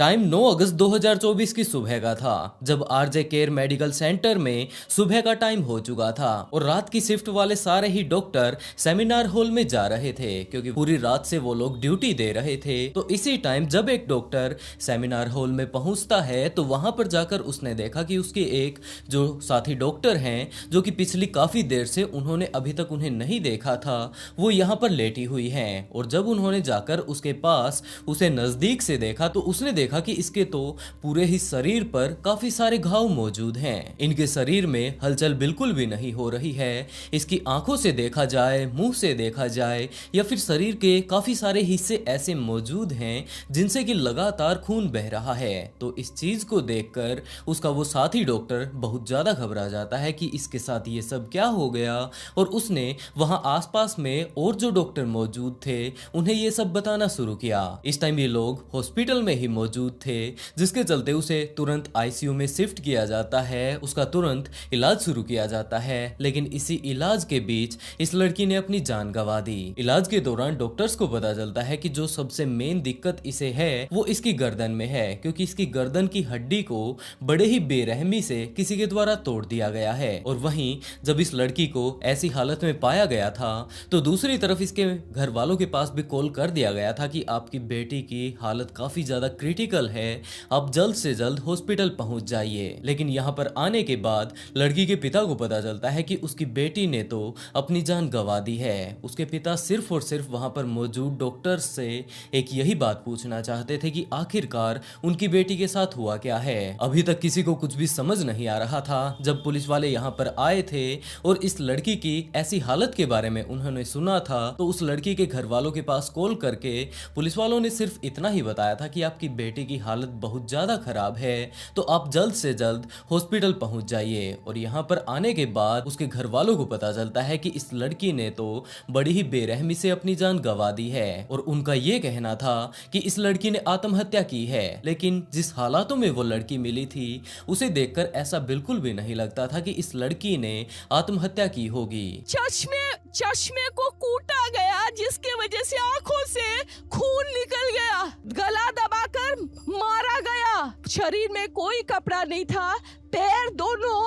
Time 9 अगस्त 2024 की सुबह का था जब आरजे केयर मेडिकल सेंटर में सुबह का टाइम हो चुका था और रात की शिफ्ट वाले सारे ही डॉक्टर सेमिनार हॉल में जा रहे थे क्योंकि पूरी रात से वो लोग ड्यूटी दे रहे थे। तो इसी टाइम जब एक डॉक्टर सेमिनार हॉल में पहुंचता है तो वहां पर जाकर उसने देखा कि उसके एक जो साथी डॉक्टर हैं जो कि पिछली काफी देर से उन्होंने अभी तक उन्हें नहीं देखा था वो यहाँ पर लेटी हुई हैं। और जब उन्होंने जाकर उसके पास उसे नजदीक से देखा तो उसने देखा कि इसके तो पूरे ही शरीर पर काफी सारे घाव मौजूद हैं। इनके शरीर में हलचल बिल्कुल भी नहीं हो रही है। इसकी आंखों से देखा जाए, मुंह से देखा जाए या फिर शरीर के काफी सारे हिस्से ऐसे मौजूद हैं जिनसे कि लगातार खून बह रहा है। तो इस चीज को देखकर उसका वो साथी डॉक्टर बहुत ज्यादा घबरा जाता है कि इसके साथ ये सब क्या हो गया। और उसने वहां आसपास में और जो डॉक्टर मौजूद थे उन्हें ये सब बताना शुरू किया। इस टाइम ये लोग हॉस्पिटल में ही मौजूद थे जिसके चलते उसे तुरंत आईसीयू में शिफ्ट किया जाता है। उसका तुरंत इलाज शुरू किया जाता है, लेकिन इसी इलाज के बीच इस लड़की ने अपनी जान गंवा दी। इलाज के दौरान डॉक्टर्स को पता चलता है कि जो सबसे मेन दिक्कत इसे है वो इसकी गर्दन में है, क्योंकि इसकी गर्दन की हड्डी को बड़े ही बेरहमी से किसी के द्वारा तोड़ दिया गया है। और वहीं जब इस लड़की को ऐसी हालत में पाया गया था तो दूसरी तरफ इसके घर वालों के पास भी कॉल कर दिया गया था कि आपकी बेटी की हालत काफी ज्यादा क्रिटिकल है, आप जल्द से जल्द हॉस्पिटल पहुंच जाइए। लेकिन यहाँ पर आने के बाद लड़की के पिता को पता चलता है कि उसकी बेटी ने तो अपनी जान गंवा दी है। उसके पिता सिर्फ और सिर्फ वहां पर मौजूद डॉक्टर्स से एक यही बात पूछना चाहते थे कि आखिरकार उनकी बेटी के साथ हुआ क्या है। अभी तक किसी को कुछ भी समझ नहीं आ रहा था। जब पुलिस वाले यहाँ पर आए थे और इस लड़की की ऐसी हालत के बारे में उन्होंने सुना था तो उस लड़की के घर वालों के पास कॉल करके पुलिस वालों ने सिर्फ इतना ही बताया था कि आपकी बेटी की हालत बहुत ज्यादा खराब है, तो आप जल्द से जल्द हॉस्पिटल पहुंच जाइए। और यहाँ पर आने के बाद उसके घर वालों को पता चलता है कि इस लड़की ने तो बड़ी ही बेरहमी से अपनी जान गंवा दी है। और उनका ये कहना था कि इस लड़की ने आत्महत्या की है, लेकिन जिस हालातों में वो लड़की मिली थी उसे देखकर ऐसा बिल्कुल भी नहीं लगता था कि इस लड़की ने आत्महत्या की होगी। चश्मे को कूटा गया जिसके वजह से आंखों से खून निकल गया, गला दबाकर मारा गया। शरीर में कोई कपड़ा नहीं था, पैर दोनों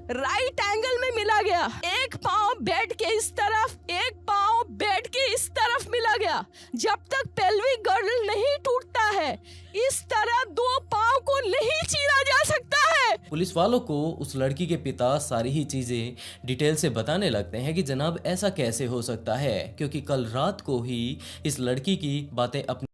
राइट एंगल में मिला गया। एक पाँव बेड के इस तरफ, एक पाँव बेड के इस तरफ मिला गया। जब तक पेल्विक गर्डल नहीं टूटता है इस तरह दो पाँव को नहीं चीरा जा सकता है। पुलिस वालों को उस लड़की के पिता सारी ही चीजें डिटेल से बताने लगते हैं कि जनाब ऐसा कैसे हो सकता है, क्योंकि कल रात को ही इस लड़की की बातें अपनी